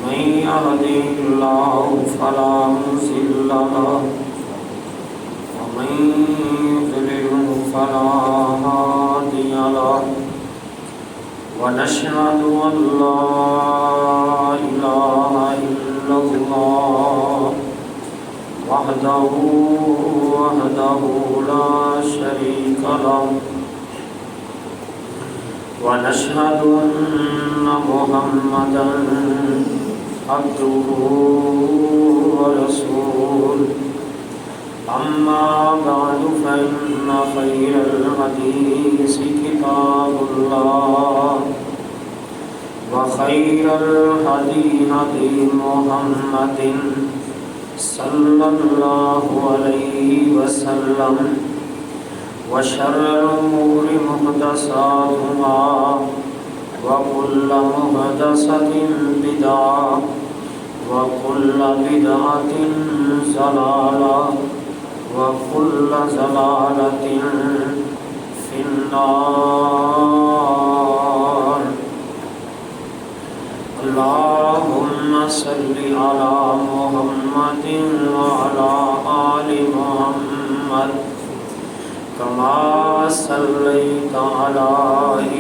من يهده الله فلا مضل له ومن يضلل فلا هادي له ونشهد أن لا إله إلا الله وحده لا شريك له ونشهد أن محمدا عبده ورسوله أما بعد فإن خير الحديث كتاب الله وخير الهدي هدي محمد صلى الله عليه وسلم وشر الأمور محدثاتها وكل محدثة بدعة وكل بدعة ضلالة وكل ضلالة في النار. اللهم صل على محمد وعلى آل محمد كما صليت على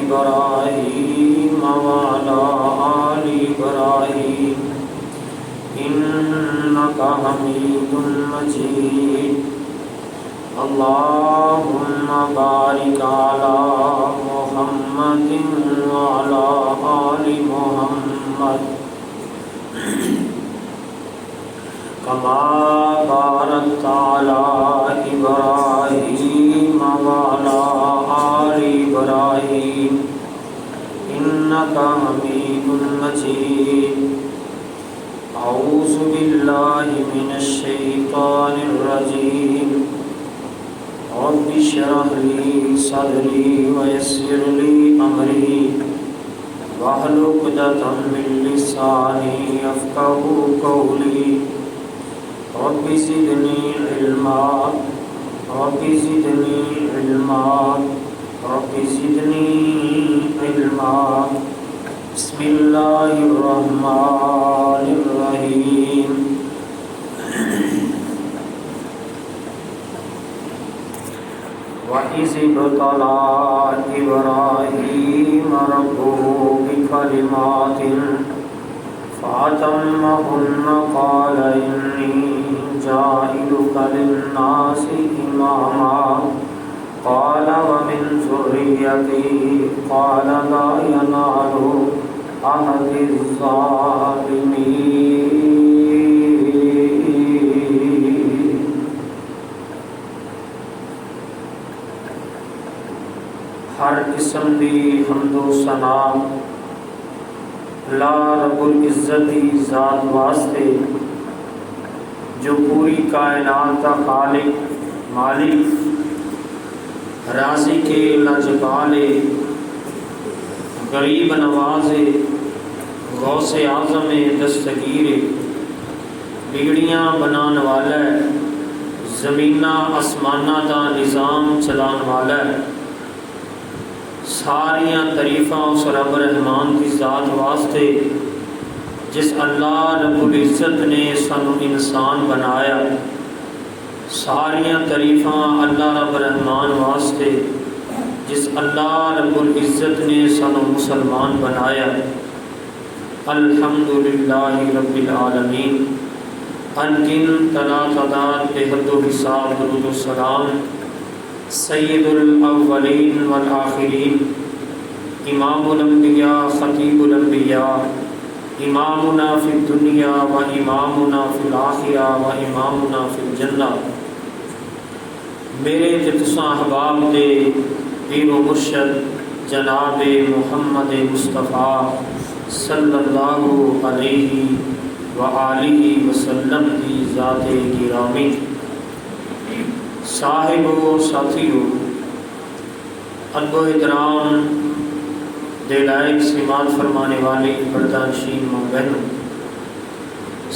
إبراهيم وعلى آل إبراهيم إنك حميد مجيد. اللهم بارك على محمد وعلى آل محمد كما باركت على إبراهيم وعلى آل إبراهيم إنك حميد مجيد. أعوذ بالله من الشيطان الرجيم. رب اشرح لي صدري ويسر لي أمري واحلل عقدة من لساني يفقهوا قولي. رب زدني علما رب زدني علما رب زدني علما. بسم الله الرحمن الرحيم. وَإِذِ ابْتَلَى إِبْرَاهِيمَ رَبُّهُ بِكَلِمَاتٍ فَأَتَمَّهُنَّ قَالَ إِنِّي جَاعِلُكَ لِلنَّاسِ إِمَامًا قَالَ وَمِنْ ذُرِّيَّتِي قَالَ لَا يَنَالُ عَهْدِ الظَّالِمِينَ. ہر قسم دی حمد و ثنا اللہ رب العزت دی ذات واسطے جو پوری کائنات کا خالق مالک رازق لاجوال غریب نواز غوث اعظم دستگیر بگڑیاں بنان والا ہے زمینہ آسمانہ دا نظام چلان والا ہے. ساریاں تعریفاں اس رب رحمان کی ذات واسطے جس اللہ رب العزت نے سانو انسان بنایا. ساریاں تعریفاں اللہ رب رحمان واسطے جس اللہ رب العزت نے سانو مسلمان بنایا. الحمدللہ رب العالمین. انگن تلا تعداد بے حد و حساب درود و سلام سید الاولین والآخرین امام الانبیاء خطیب الانبیاء امامنا فی الدنیا و امامنا فی الآخرہ و امامنا فی الجنہ. میرے جتساں احباب دے پیر و مرشد جناب محمد مصطفیٰ صلی اللہ علیہ وآلہ وسلم کی ذات گرامی. صاحب و ساتھیو، ادب و احترام دے لائق سماعت فرمانے والی پردانشین ماں بہنوں،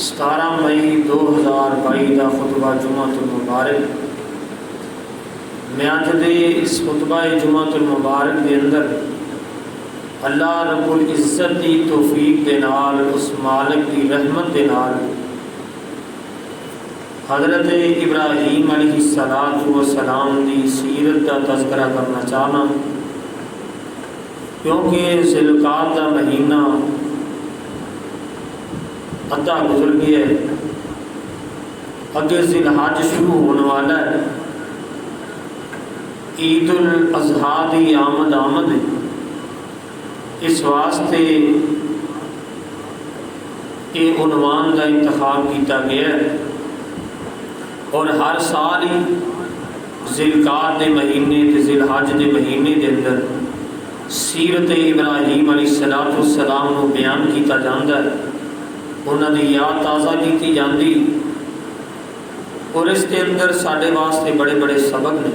17 مئی 2022 کا خطبہ جمعۃ المبارک میں اج دے اس خطبہ جمعۃ المبارک کے اندر اللہ رب العزت کی توفیق کے نال، اس مالک کی رحمت دے نال حضرت ابراہیم علیہ السلام دی سیرت کا تذکرہ کرنا چاہنا، کیونکہ ذی القعدہ کا مہینہ ادھا گزر گیا ہے، اگے ذی الحج شروع ہونے والا ہے، عید الاضحیٰ دی آمد ہے۔ اس واسطے یہ عنوان کا انتخاب کیتا گیا ہے، اور ہر سال ہی ذی القعدہ دے مہینے تے ذی الحج دے مہینے دے اندر سیرت ابراہیم علیہ السلام کو بیان کیتا جاتا ہے، انہوں نے یاد تازہ کی جاتی، اور اس کے اندر سارے واسطے بڑے بڑے سبق نے،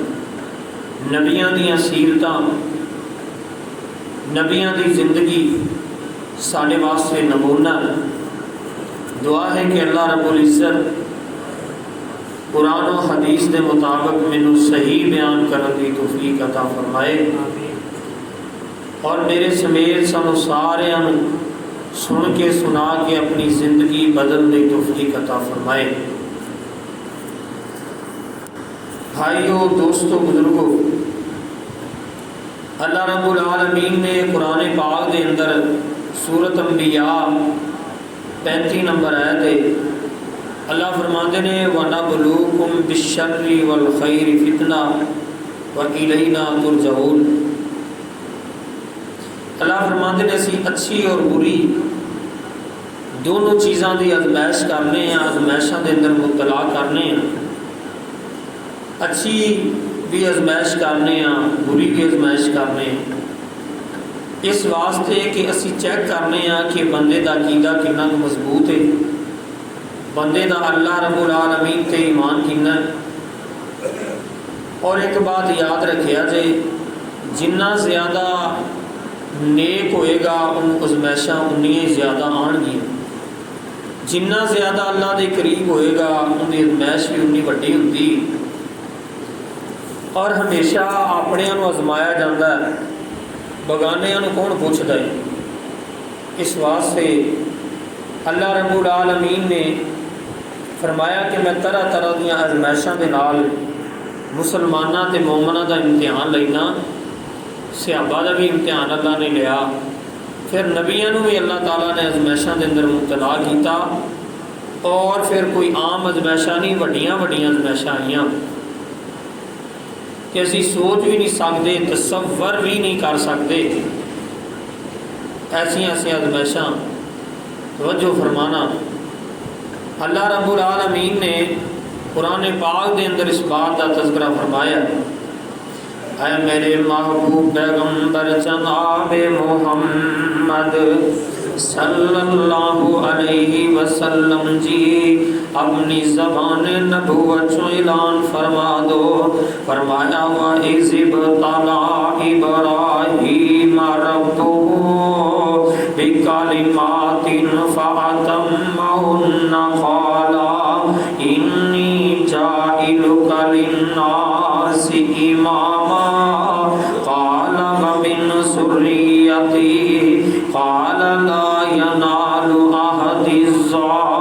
نبیاں دیاں سیرتاں، نبیاں دی زندگی سارے واسطے نمونہ ہے۔ دعا ہے کہ اللہ رب العزت قرآن و حدیث دے مطابق مینوں صحیح بیان کرنے کی توفیق عطا فرمائے، اور میرے سمیت سانوں ساریاں سن کے سنا کے اپنی زندگی بدلنے کی توفیق عطا فرمائے۔ بھائیو، دوستو، بزرگو، اللہ رب العالمین نے قرآن پاک دے اندر سورۃ انبیاء 35 نمبر آیت ہے، اللہ فرماتے ہیں وَنَبْلُوكُمْ بِالشَّرِّ وَالْخَيْرِ فِتْنَةً وَإِلَيْنَا تُرْجَعُونَ۔ اللہ فرماتے ہیں اسی اچھی اور بری دونوں چیزاں دی آزمائش کرنے ہیں، آزمائشاں دے اندر مبتلا کرنے ہیں، اچھی بھی آزمائش کرنے ہیں، بری بھی آزمائش کرنے ہیں، اس واسطے کہ اسی چیک کرنے ہیں کہ بندے دا عقیدہ کتنا مضبوط ہے، بندے دا اللہ رب العالمین تے ایمان کتنا ہے۔ اور ایک بات یاد رکھیا جے، جنہ زیادہ نیک ہوئے گا ان ازمائشاں انیاں زیادہ آن گی، جنہ زیادہ اللہ دے قریب ہوئے گا ان کی ازمائش بھی انی وڈی ہوتی، اور ہمیشہ اپنے نو ازمایا جاتا ہے، بگانے نو کون پوچھتا ہے۔ اس واسطے اللہ رب العالمین نے فرمایا کہ میں طرح طرح دیا ازمائشاں دے نال مسلمانوں تے مومناں دا امتحان لینا، صحابہ دا بھی امتحان اللہ نے لیا، پھر نبیوں بھی اللہ تعالیٰ نے ازمائشاں دے اندر مبتلا کیتا، اور پھر کوئی عام ازمائشاں نہیں، وڈیاں وڈیاں ازمائشاں آئیاں کہ اسی سوچ بھی نہیں سکتے، تصور بھی نہیں کر سکتے، ایسی ازمائشاں۔ توجہ فرمانا، اللہ رب العالمین نے قرآن پاک دے اندر اس بات کا تذکرہ فرمایا، اے میرے محبوب پیغمبر جناب محمد صلی اللہ علیہ وسلم جی اپنی زبان نبوت چو اعلان فرما دو، فرمایا وَإِذِ ابْتَلَىٰ إِبْرَاهِيمَ رَبُّهُ بِكَلِمَاتٍ فَأَتَمَّهُنَّ قَالَ إِنِّي جَاعِلُكَ لِلنَّاسِ إِمَامًا قَالَ وَمِنْ ذُرِّيَّتِي قَالَ لَا يَنَالُ عَهْدِ الظَّالِمِينَ۔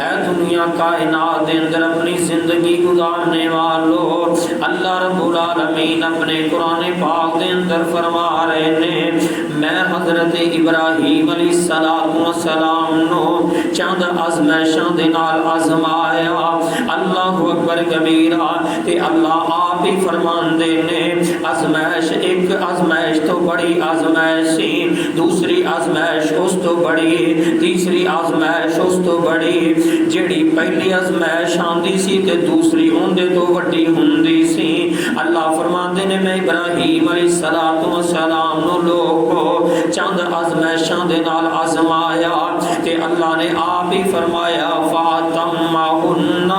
اے دنیا کائنات دے اندر اپنی زندگی گزارنے والو، اللہ رب العالمین اپنے قرآن پاک دے اندر فرما رہے ہیں، میں حضرت ابراہیم علیہ السلام نو چند ازمائشاں دے نال آزمایا، اللہ اکبر کبیرہ، تے اللہ آپ ہی فرمان دے نے ازمائش، ایک ازمائش تو بڑی ازمائش سی، دوسری ازمائش اس تو بڑی، تیسری ازمائش اس تو بڑی، جیڑی پہلی ازمائش آندی سی تے دوسری اندے تو وڈی ہوندی سی۔ اللہ فرماندے نے میں ابراہیم علیہ السلام نو لوگو چند ازمائشاں دے نال آزمایا، تے اللہ نے آپ ہی فرمایا فَاتَمَّهُنَّ،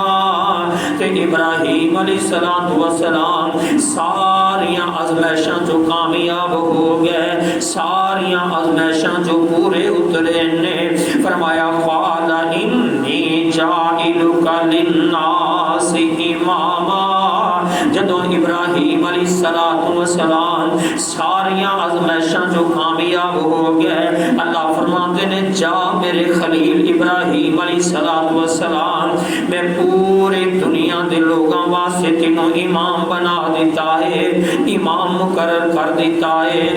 تے ابراہیم علیہ السلام ساریاں ازمائشاں جو کامیاب ہو گئے، ساریاں ازمائشاں جو پورے اترے نے، فرمایا قَالَ إِنِّي جَاعِلُكَ لِلنَّاسِ إِمَامًا۔ جدوں ابراہیم علیہ علیہ السلام ساریاں آزمائشاں جو کامیاب ہو گئے، اللہ فرماتے نے جا میرے خلیل ابراہیم علیہ السلام میں پورے دنیا دے لوگاں واسطے تینوں امام بنا دیتا ہے، امام مقرر کر دیتا ہے۔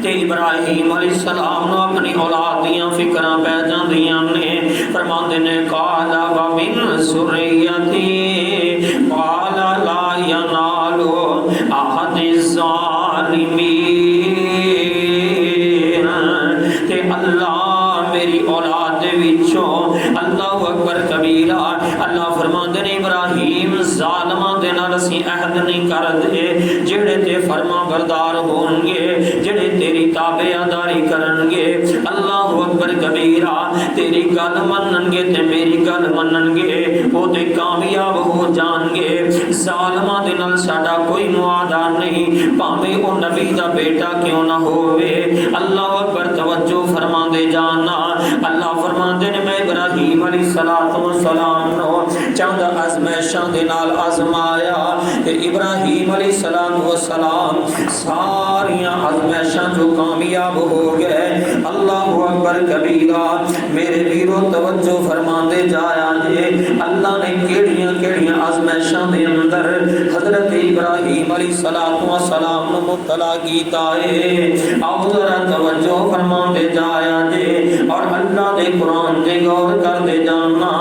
تے ابراہیم علیہ السلام نو اپنی اولاد دیاں فکراں پہ جاندیاں نے، فرماندے نے قال ومن ذریتی قال لا ینال احد الظالمین، تے اللہ میری اولاد دے وچوں، اللہ اکبر کبیرہ، اللہ فرماندے نے ابراہیم ظالماں دے نال اسی عہد نہیں کردے، جڑے تے فرما بردار ہون گے، جڑے تیری تابعداری کرن گے، اللہ اکبر کبیرہ، تیری گل منن گے تے میری گل منن گے، وہ تے کامیاب ہو جان گے۔ ظالماں دے نال ساڈا کوئی معاہدہ نہیں، بھاویں او نبی دا بیٹا کیوں نہ ہووے۔ اللہ اکبر، توجہ فرما دے جانا، اللہ فرماندے نے میں ابراہیم علیہ السلام نو چند آزمائشاں دے نال آزمایا، تے ابراہیم علیہ السلام ساریاں آزمائشاں جو کامیاب ہو گئے۔ اللہ اکبر کبیرہ، میرے ویرو توجہ فرما دے جایا جے، اللہ نے کیڑیاں کیڑیاں آزمائشاں دے اندر حضرت ابراہیم علیہ السلام نو مبتلا کیتا ہے، آؤ ذرا توجہ فرما دے جایا جے، اور اللہ دے قرآن دے غور کر دے جانا۔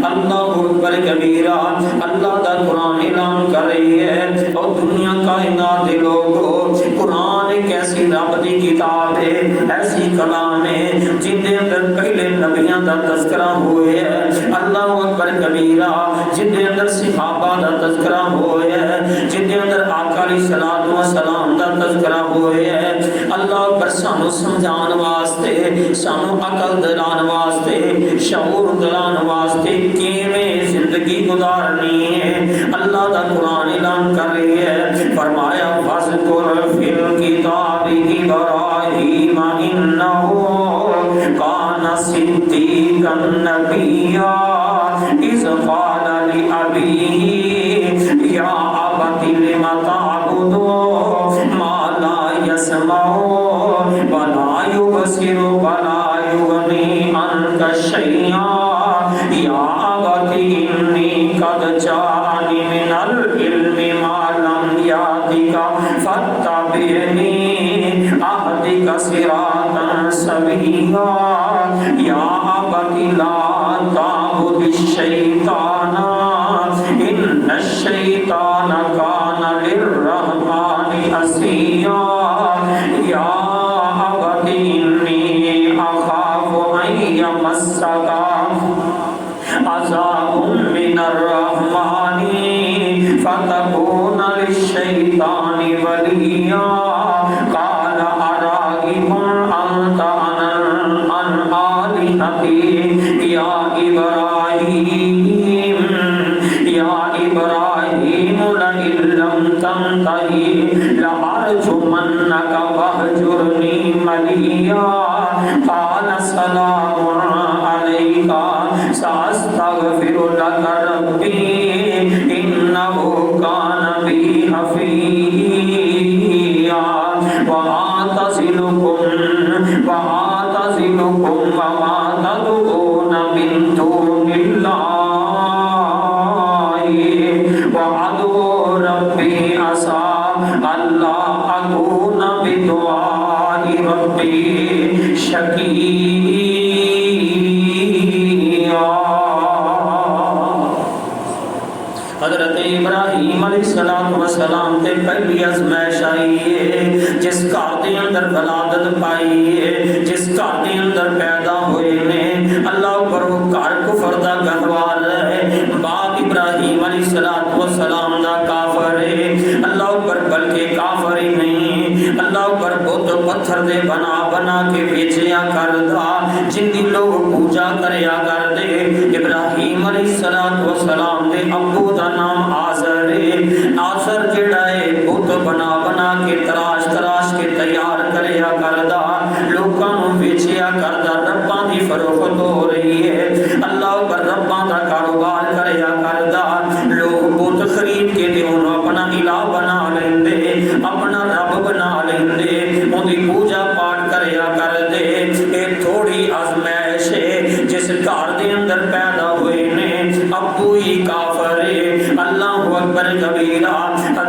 اللہ اکبر کبیرہ، اللہ دا قرآن اعلان کر رہی ہے، اور دنیا کائنات دے لوگوں، قرآن ایک ایسی رب دی کتاب ہے، ایسی کلام ہے جن دے اندر پہلے نبیاں دا تذکرہ ہوئے ہے، اللہ اکبر کبیرہ، جن دے اندر صحابہ دا تذکرہ ہوئے ہے، جن دے اندر آقا علیہ السلام دا تذکرہ ہوئے ہے۔ اللہ اکبر، سانو سمجھان واسطے، سانو عقل دلان واسطے، شعور دلان واسطے کیویں زندگی گزارنی ہے، اللہ دا قرآن اعلان کر رہی ہے، فرمایا فَاذْكُرْ فِي الْكِتَابِ إِبْرَاهِيمَ إِنَّهُ كَانَ صِدِّيقًا نَبِيًّا إِذْ قَالَ لِأَبِيهِ يَا أَبَتِ لِمَ تَعْبُدُ مَا لَا يَسْمَعُ وَلَا يُبْصِرُ وَلَا يُغْنِي عَنكَ شَيْئًا يَا أَبَتِ إِنِّي قَدْ جَاءَنِي مِنَ الْعِلْمِ مَا لَمْ يَأْتِكَ فَاتَّبِعْنِي أَهْدِكَ صِرَاطًا سَوِيًّا يَا أَبَتِ لَا تَعْبُدِ الشَّيْطَانَ إِنَّ الشَّيْطَانَ كَانَ لِلرَّحْمَنِ عَصِيًّا يَا أَبَتِ إِنِّي أَخَافُ أَن يَمَسَّكَ عَذَابٌ مِّنَ الرَّحْمَنِ فَتَكُونَ لِلشَّيْطَانِ وَلِيًّا قَالَ أَرَاغِبٌ أَنْتَ عَنْ آلِهَتِي يَا إِبْرَاهِيمُ لَئِن لَّمْ تَنْتَهِ لَأَرْجُمَنَّكَ وَاهْجُرْنِي مَلِيًّا قَالَ سَلَامٌ عَلَيْكَ سَأَسْتَغْفِرُ لَكَ رَبِّي إِنَّهُ كَانَ بِي حَفِيًّا وَأَعْتَزِلُكُمْ وَمَا تَدْعُونَ مِن دُونِ اللَّهِ وَأَدْعُو رَبِّي عَسَىٰ أَلَّا أَكُونَ بِدُعَاءِ رَبِّي شَقِيًّا۔ حضرت ابراہیم علیہ السلام تے پہلی آزمائش آئی ہے، جس گھر دے اندر ولادت پائی ہے، جس گھر دے اندر پیدا ہوئے نے، اللہ پر وہ گھر کفر دا گہوار ہے، باپ ابراہیم علیہ السلام دا کافر ہے، اللہ پر بلکہ کافر ہی نہیں، اللہ پر بت پتھر دے بنا بنا کے بیچیا کردا، جن دی لوگ پوجا کریا کردے۔ ابراہیم علیہ السلام دے ابو دا نام آزر ہے، آزر جڑا ہے بت بنا بنا کے تراش تراش کے تیار کریا کردا، لوکاں نوں بیچیا کردا، رباں دی فروخت ہو رہی ہے، اللہ پر رباں دا کاروبار کریا کردا، لوگ بت خرید کے تے انہوں اپنا الہ بنا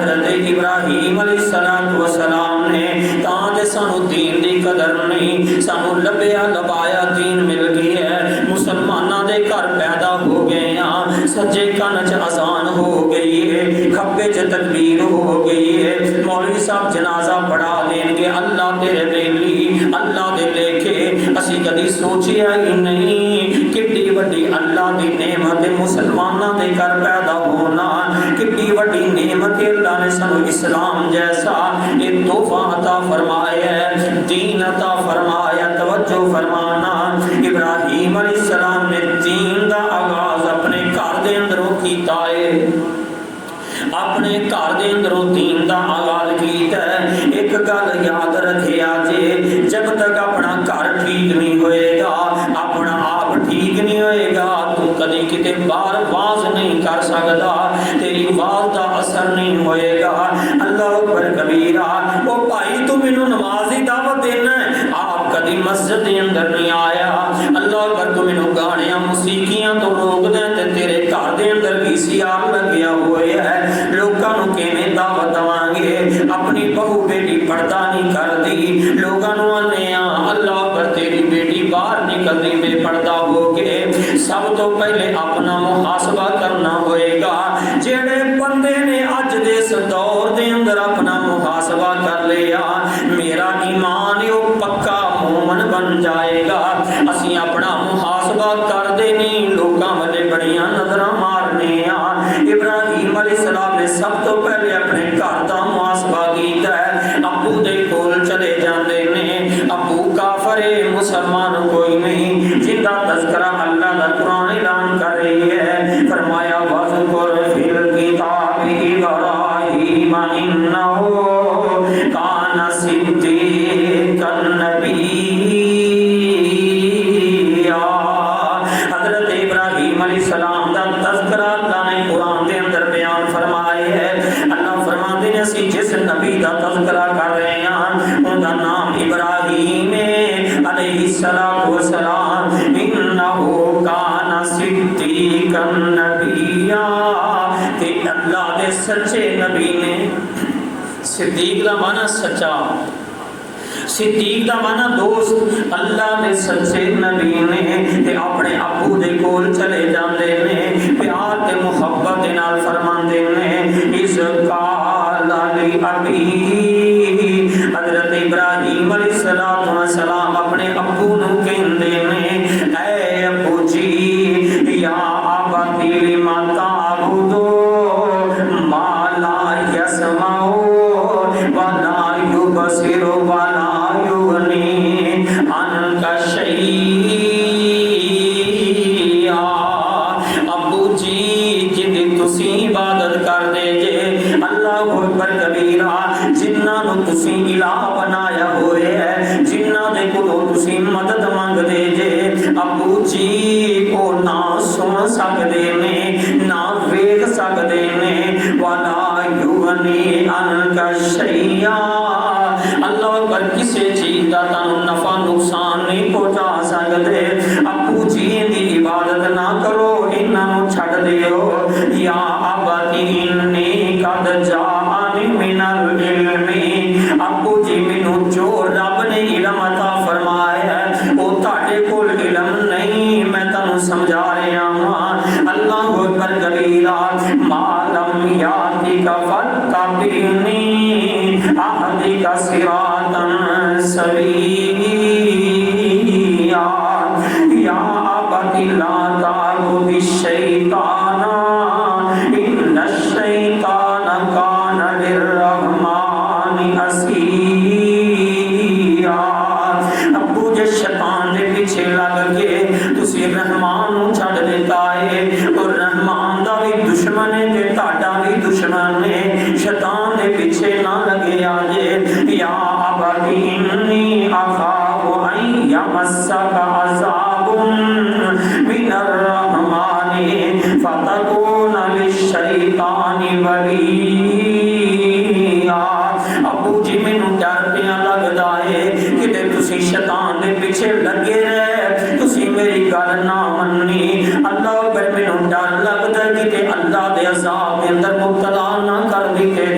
حضرت ابراہیم علیہ السلام نے تاں جے سانو دین دی قدر نہیں، سانو لبیا لبایا دین مل گئی ہے، مسلماناں دے گھر پیدا ہو گئے ہاں، سجے کن چ اذان ہو گئی ہے، کھبے چ تکبیر ہو گئی ہے، مولوی صاحب جنازہ پڑھا دیں گے، اللہ تیرے بیلی اللہ دے لیکھے اسی کدی سوچیا ہی نہیں کتنی وڈی اللہ دی نعمت مسلماناں دے گھر پیدا ہونا، کتنی وڈی نعمت اللہ نے سانو اسلام جیسا ایک تحفہ عطا فرمایا ہے، دین عطا فرمایا۔ توجہ فرمانا، ابراہیم علیہ السلام نے دین دا آغاز اپنے گھر دے اندروں کیتا ہے، اپنے گھر دے اندروں دین دا آغاز کیتا ہے۔ ایک گل یاد رکھیا جے، جب تک اپنا گھر ٹھیک نہیں ہوئے گا، اپنا آپ ٹھیک نہیں ہوئے گا، تو کدی کتے باہر واز نہیں کر سکتا، تیری واز دا اثر نہیں ہوئے گا۔ اللہ اکبر کبیرہ، او بھائی تو مینوں نماز دی دعوت دینا ہے، آپ کدی مسجد دے اندر نہیں آیا، اللہ اکبر تو مینوں گانیاں موسیقیاں تو روک دیں تے تیرے گھر دے اندر VCR لگیا ہوئے ہے، لوگاں نوں کیویں دعوت دواں گے؟ اپنی بہو بیٹی پردہ نہیں کردی، لوگاں نوں آنے اللہ اکبر تیری بیٹی باہر نکلدی بے پردہ ہو کے، سب تو پہلے اپنا محاسبہ کرنا ہوئے گا۔ جڑے بندے نے اج دے اس دور دے اندر اپنا محاسبہ کر لیا، میرا ایمان یو پکا مومن بن جائے گا۔ اسی اپنا محاسبہ کر دے نہیں، لوگاں والے بڑیاں نظراں مارنے آ۔ ابراہیم علیہ السلام نے سب تو پہلے اپنے گھر دا محاسبہ کیتا ہے، ابو دے کول چلے جاندے نے، ابو کافر مسلمان کوئی نہیں، جن دا تذکرہ اللہ دا قرآن اعلان کر رہی ہے، فرمایا وَذْكُرْ فِي الْكِتَابِ إِبْرَاهِيمَ إِنَّهُ كَانَ صِدِّيقًا نَبِيًّا۔ حضرت ابراہیم علیہ السلام دا تذکرہ اللہ نے قرآن دے اندر بیان فرمائے ہے۔ اللہ فرماتے ہیں اسی جس نبی دا تذکرہ کر رہے ہیں ان دا نام ابراہیم علیہ السلام، انہو کان صدیقا نبیا، کہ اللہ دے سچے نبی نے، صدیق دا معنی سچا، صدیق دا معنی دوست، اللہ دے سچے نبی نے تے اپنے ابو دے کول چلے جاندے نے، پیار تے محبت دے نال فرماندے نے، اس قال لابی، حضرت ابراہیم علیہ السلام اپنے ابو نو کہندے نے، اے ابو جی، یا ابتی لما تعبدو ما لا یسمع ولا یبصر ولا یغنی عنک شیئا۔ ابو جی جدی تسی عبادت کر دے جے، اللہ اکبر کبیرہ، جنہاں نو تسی الہ بنایا ہوئے ہے، جنہاں دے کولوں تسی مدد منگ دے جے، ابو جی او نہ سن سکدے نے، نہ ویکھ سکدے نے، ولا یغنی عنک شیئا، اللہ اکبر کسی چیز دا تانوں نفع نقصان نہیں پہنچا سکدے۔ ابو جی دی عبادت نہ کرو، انہاں نوں چھڈ دیو۔ یا ابتی انی قد جاءنی من العلم، ابو جی مینوں جو رب نے علم عطا فرمایا ہے وہ تہاڈے کول علم نہیں، میں تانوں سمجھا رہا ہاں۔ اللہ اکبر کبیرہ، ما لم یاتک فاتبعنی اہدک صراطا سویا، یا ابت لا تعبد الشیطان ان الشیطان کان للرحمن عصیا۔ ابو جے شیطان دے پیچھے لگ کے تسی رحمان نوں چھڈ دیتا ہے، اور رحمان دا بھی دشمن ہے تے تہاڈا بھی دشمن ہے، شیطان دے پیچھے نہ لگے آجے۔ یا ابتی انی اخاف ان یمسک عذاب من الرحمن فتکون للشیطان ولیا۔ ابو جی مینوں ڈر پیا لگدا ہے کہ تسی شیطان دے پیچھے لگے رہے، تسی میری گل نہ مننی، اللہ اکبر مینوں ڈر لگدا ہے کہ اللہ دے عذاب دے اندر مبتلا نہ کر دتے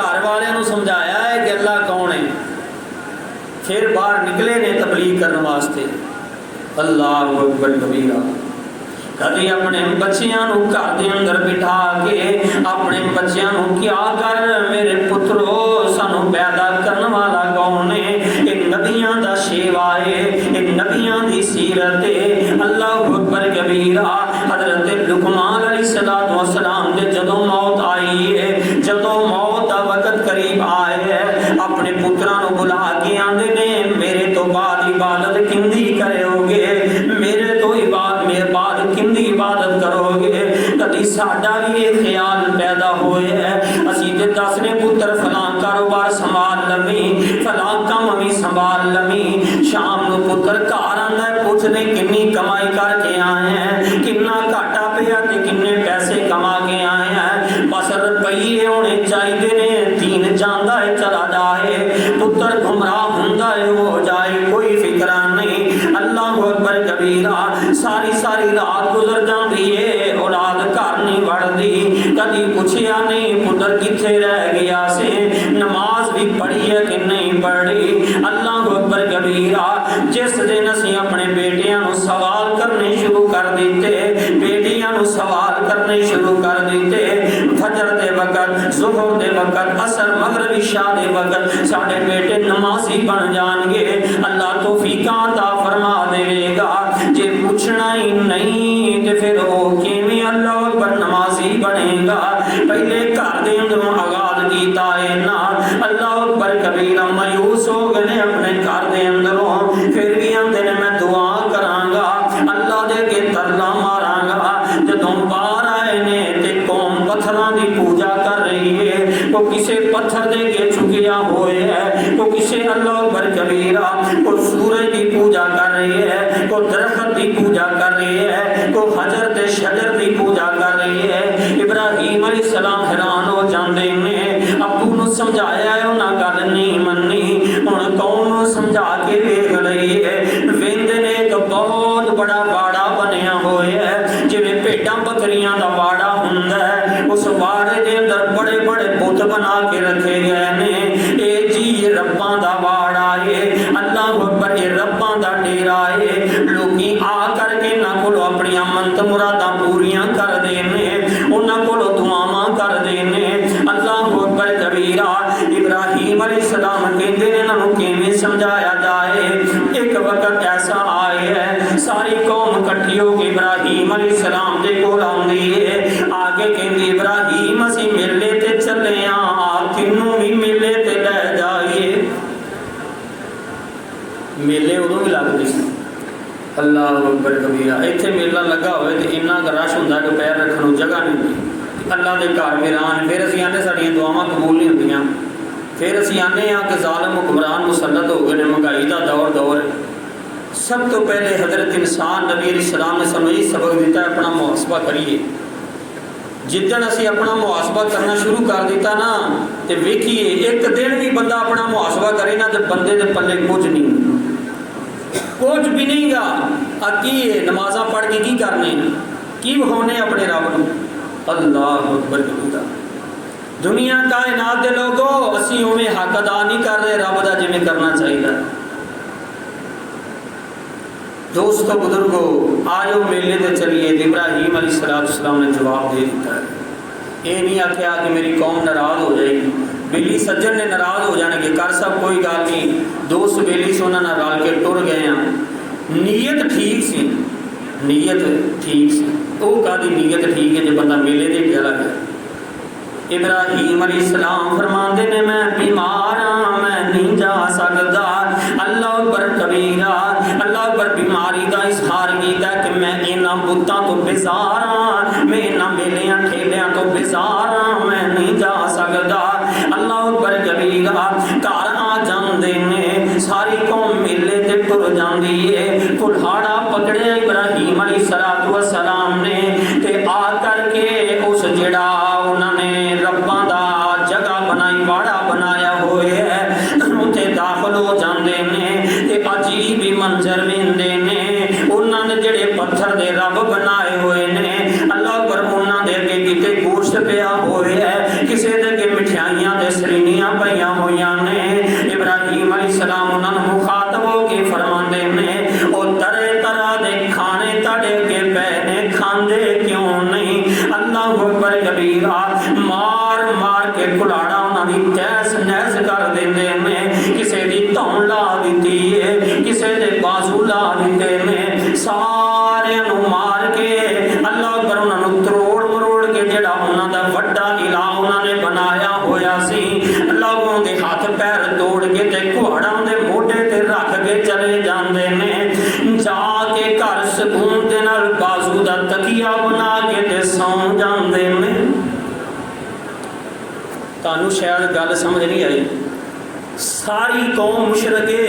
گھر والوں سمجھایا ہے کہ اللہ کون ہے، پھر باہر نکلے نے تبلیغ کرنے واسطے۔ اللہ اکبر کبیرہ۔ کدی اپنے بچیاں نو گھر دے اندر بٹھا کے اپنے بچیاں نو کیا کر میرے پترو سانو پیدا کرنے والا کون ہے، ایک نبیاں دا شیوا ہے، ایک نبیاں دی سیرت ہے۔ اللہ اکبر کبیرہ۔ حضرت لقمان علیہ السلام دے جدوں موت آئی ہے، جدوں موت دا وقت قریب آئے ہے، اپنے پتراں نو بلا کے آندے نے میرے تو بعد عبادت کندی کرو گے، میرے تو میرے بعد کندی عبادت کرو گے۔ کدی ساڈا بھی یہ خیال پیدا ہوئے ہے، اسی تے دسنے پتر فلاں کاروبار سنبھال لویں، فلاں کام بھی سنبھال لویں، شام نو پتر گھر آندا ہے پوچھنے کنی کمائی کر کے آئے ہیں، کنا گھاٹا پیا تے کنے پیسے کما کے آئے ہیں، بس روپیے ہونے چاہیے نے، دین جاندا ہے چلا جائے، پتر گمراہ ہوندا ہے ہو جائے، کوئی فکر نہیں۔ اللہ اکبر کبیرہ۔ ساری ساری رات گزر جاندی ہے، اولاد گھر نہیں وڑدی، کدی پوچھیا نہیں پتر کتھے رہ گیا سے، نماز بھی پڑھی ہے کہ نہیں پڑھی۔ اللہ اکبر کبیرہ۔ جس دن اسی اپنے بیٹیاں نو سوال کرنے شروع کر دیتے، بیٹیاں نو سوال کرنے شروع کر دیتے، فجر دے وقت، ظہر دے وقت، عصر مغرب عشاء دے وقت ساڈے بیٹے نمازی بن جان گے، اللہ توفیقاں عطا فرما دے گا۔ جے پوچھنا ہی نہیں تے پھر وہ کیویں اللہ اکبر نمازی بنے گا؟ پہلے گھر دے اندروں آغاز کیتا ہے نا۔ اللہ اکبر کبیرہ۔ مایوس ہو گئے اپنے گھر دے اندروں، پھر بھی آندے نے میں دعا کراں گا، اللہ دے کے ترلا ماراں گا۔ جدوں باہر آئے نے تے قوم پتھراں دی پوجا کر رہی ہے، وہ کسے پتھر دے کے چکیا ہوئے ہے، وہ کسے اللہ اکبر کبیرہ کو سورج دی پوجا کر رہی ہے، کو درخت دی پوجا کر رہی ہے، کو حجر تے شجر دی پوجا کر رہی ہے۔ ابراہیم علیہ السلام حیران ہو جاندے نے، ابو نو سمجھایا ہے انہاں گل نہیں مننی، ہن قوم نو سمجھا کے ویکھ رہی ہے۔ ویندے نے ایک بہت بڑا واڑا بنیا ہویا ہے، جویں بھیڈاں بکریاں دا واڑا ہوندا ہے، اس واڑے دے اندر بڑے بڑے بت بنا کے رکھے گئے نے۔ اے جی یہ رباں دا واڑا ہے، اللہ اکبر، یہ رباں دا ڈیرا ہے۔ لوکی آ کر کے نہ کولو اپنی منت مراداں پوریاں کر دینے، انہاں کولو دعاواں کر دینے۔ اللہ اکبر کبیرہ۔ ابراہیم علیہ السلام کہندے نے انہاں نوں کیویں سمجھایا جائے؟ ایک وقت ایسا آئے ہے، ساری قوم اکٹھی ہو کے ابراہیم علیہ السلام دے کول آندی ہے، آگے کہندی ابراہیم اسی میلے تے چلے ہاں، تینوں بھی میلے تے لے جائیے۔ میلے ادوں بھی لگتے سی۔ اللہ اکبر کبیرہ۔ ایتھے میلہ لگا ہوئے تو اتنا کا رش ہوتا کہ پیر رکھنے کو جگہ نہیں ہوتی، اللہ دے گھر ویران، پھر اسی آنے ساڈیاں دعاواں قبول نہیں ہوندیاں، پھر اسی آنے ہاں کہ ظالم حکمران مسلط ہو گئے، مہنگائی دا دور ہے۔ سب تو پہلے حضرت انسان نبی علیہ السلام نے سانوں یہ سبق دیتا ہے اپنا محاسبہ کریے۔ جدن اسی اپنا محاسبہ کرنا شروع کر دیتا نا تے ویکھیے ایک دن بھی بندہ اپنا محاسبہ کرے نا تے بندے دے پلے کچھ نہیں، کچھ بھی نہیں گا۔ کی نمازاں پڑھ کے کی کرنے، کی بخونے اپنے رب نو۔ اللہ اکبر کبیرہ۔ دنیا کائنات دے لوگوں اسی اویں حق ادا نہیں کر رہے رب دا جویں کرنا چاہیے۔ دوستو بزرگو، آجو میلے تے چلیے۔ ابراہیم علیہ السلام نے جواب دے دیتا ہے، یہ نہیں آخیا کہ میری قوم ناراض ہو جائے گی، بیلی سجن نے ناراض ہو جانے گے، کر سب کوئی گل نہیں، دوست بیلی سے انہوں نے رل کے ٹر گئے ہیں۔ نیت ٹھیک سی، نیت ٹھیک سی، وہ کہا دی نیت ٹھیک ہے جو بندہ میلے دے گیا لگا۔ ابراہیم علیہ السلام فرماندے نے میں بیمار ہاں، میں نہیں جا سکتا۔ اللہ اکبر کبیرہ۔ اللہ اکبر بیماری دا اظہار کیتا کہ میں انہاں بتاں تو بیزار ہاں، میں انہاں میلیاں ٹھیلیاں تو بیزار ہاں، میں نہیں جا سکتا۔ اللہ اکبر کبیرہ۔ گھر آ جاندے نے، ساری قوم میلے تے ٹر جاندی ہے۔ کلہاڑا پکڑیا ابراہیم علیہ السلام نے تے آ کر کے اس جڑا انہوں نے رباں دا جگہ بنائی، واڑا بنایا ہوئے ہے، اتنے داخل ہو جاندے نے تے عجیب ہی منظر ویندے نے۔ انہوں نے جڑے پتھر دے رب بنائے ہوئے نے، اللہ پر انہوں دے کے کتے گوشت پیا ہوئے ہے، کسے دے کے مٹھائیاں دے سری ہوئی نے۔ ابراہیم علیہ السلام انہوں نے مخاطب ہو کے فرماندے نے او طرح طرح دے کھانے تاڑے کے پہنے کھاندے کیوں نہیں؟ اللہ اکبر کبیرہ، مار مار کے کلاڑا انہوں نے تیس نیس کر دیندے نے، کسے دی تون لا دیتی ہے، کسے دے بازو لا دیتے نے، سارے انہوں مار کے اللہ اکبر انہوں نے تروڑ مروڑ کے جڑا انہوں دا وڈا الہ انہوں نے بنایا ہویا سی، لوگوں دے ہاتھ پیر توڑ کے تے کوہڑاں دے موٹے تے رکھ کے چلے جاندے نے، جا کے گھر سکون دے نال بازو دا تکیہ بنا کے تے سو جاندے نے۔ تانوں شاید گل سمجھ نہیں آئی، ساری قوم مشرکے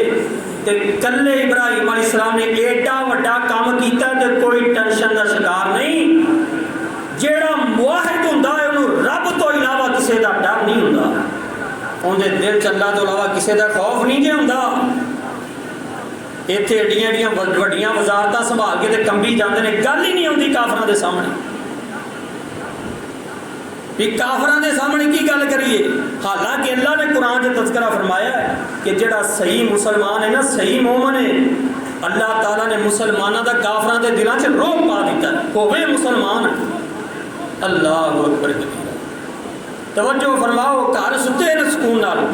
تے کلے ابراہیم علیہ السلام نے ایڈا وڈا کام کیتا تے کوئی ٹینشن دا شکار نہیں۔ جیڑا موحد ہوندا ہے انہوں رب تو علاوہ کسے دا ڈر نہیں ہوندا، اون دے دل چ اللہ تو علاوہ کسے دا خوف نہیں جے ہوندا۔ ایتھے ایڈیاں وڈیاں وزارتاں سنبھال کے تے کمبی جاندے نے، گل ہی نہیں آندی کافراں دے سامنے۔ کافران دے سامنے کی گل کریے؟ حالانکہ اللہ نے قرآن میں تذکرہ فرمایا ہے کہ جڑا صحیح مسلمان ہے نا، صحیح مومن ہے، اللہ تعالیٰ نے مسلمانوں دا کافران دے دلان سے روک پا دیتا ہے، ہوئے مسلمان۔ اللہ اکبر کبیرہ، توجہ فرماؤ، گھر ستے ہیں سکون نال،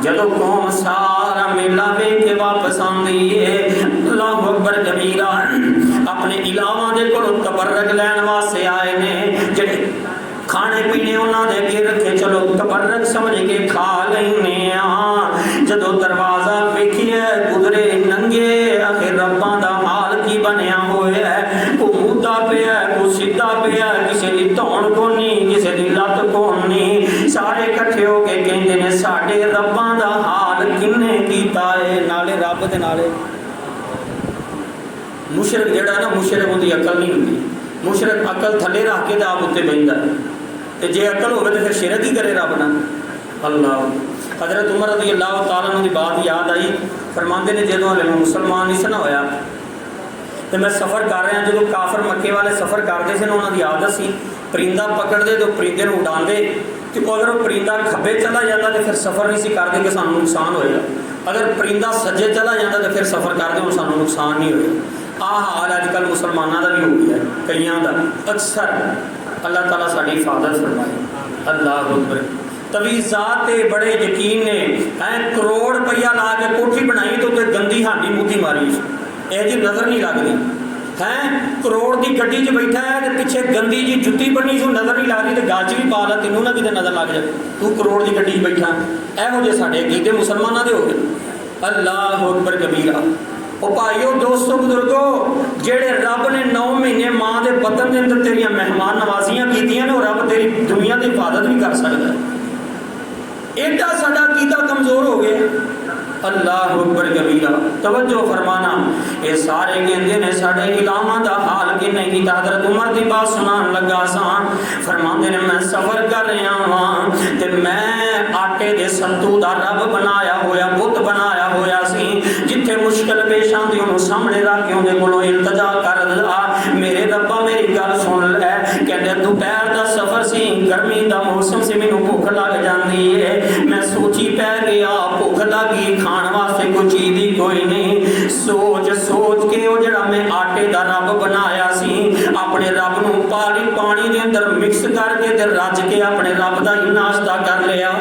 جدو قوم سارا میلہ وے کے واپس آندی ہے، اللہ اکبر کبیرہ، اپنے علاوہ دے کو تبرک لین واسطے آئے نے، جڑے کھانے پینے انہاں دے کے رکھے، چلو تبرک سمجھ کے کھا لینے آن۔ جدو دروازہ ویکھیے گزرے ننگے، آخر رباں دا حال کی بنیا ہوئے ہے، کو مودا پیا ہے، کو سیدھا پیا ہے، کسے دی تون کو نہیں، کسے دی لت کو نہیں، سارے کٹھے ہو کے کہندے نے ساڈے رباں دا حال کنے کیتا ہے؟ نالے رب دے نالے مشرک جڑا نا، مشرک اندی عقل نہیں ہوندی، مشرک عقل تھلے رکھ کے آپ اتنے بہندا ہے، جے عقل ہوگا تو پھر شرک ہی کرے رب نہ۔ اللہ حضرت عمر رضی اللہ تعالیٰ عنہ کی بات یاد آئی، فرماندے نے جدوں ہلے مسلمان نہیں سنا ہویا تو میں سفر کر رہا، جدوں کافر مکے والے سفر کرتے سن انہوں کی عادت سی پرندہ پکڑ دے تو پرندے نوں اڈان دے، تو اگر وہ پرندہ کھبے چلا جاتا تو پھر سفر نہیں سی کرتے کہ سانوں نقصان ہوئے گا، اگر پرندہ سجے چلا جاتا تو پھر سفر کرتے ہوں سانوں نقصان نہیں ہوئے۔ حال اج کل مسلمانوں کا بھی ہو گیا ہے، کئیاں دا اکثر۔ اللہ تعالیٰ ساری حفاظت فرمائے۔ اللہ اکبر، تویزات بڑے یقین نے، کروڑ روپیہ لا کے کوٹھی بنائی تو گندی ہانڈی موتی ماری، یہ جی نظر نہیں لگتی ہے، کروڑ کی گڈی چ بیٹھا ہے پیچھے گندی جی جتی بنی سو نظر نہیں لگتی، تو گل چ بھی پا لا تینوں نہ کتنے نظر لگ جائے، تو کروڑ کی گڈی بیٹھا، یہو جہ سارے عقیدے مسلمانوں کے ہو گئے۔ اللہ اکبر کبیرہ۔ او بھائیو دوستو بزرگو، جیڑے رب نے 9 مہینے ماں دے بطن دے اندر تیریاں مہمان نوازیاں کیتیاں نے، رب تیری دنیا دی حفاظت بھی کر سکتا ہے۔ ایڈا ساڈا عقیدہ کمزور ہو گیا۔ اللہ اکبر کبیرہ، توجہ فرمانا، اے سارے کہندے نے ساڈے الہاں دا حال کنے کیتا۔ حضرت عمر دی بات سنان لگا سان، فرماندے نے میں سفر کر رہا ہاں تے میں آٹے دے ستو دا رب بنایا ہویا، بت بنایا ہویا سی، جتھے مشکل پیش آندی انہوں سامنے رکھ کے اندے کولوں التجا کر دا، میرے ربا میری گل سن لے، کہندے دوپہر دا سفر سی، گرمی دا موسم سی، مینوں بھوک لگ جاندی ہے، میں سوچی پے گیا بھوک لگی کھان واسطے کوئی چیز ہی کوئی نہیں، سوچ سوچ کے وہ جڑا میں آٹے دا رب بنایا سی، اپنے رب نو پانی دے اندر مکس کر کے تے رج کے اپنے رب دا ہی ناشتہ کر لیا۔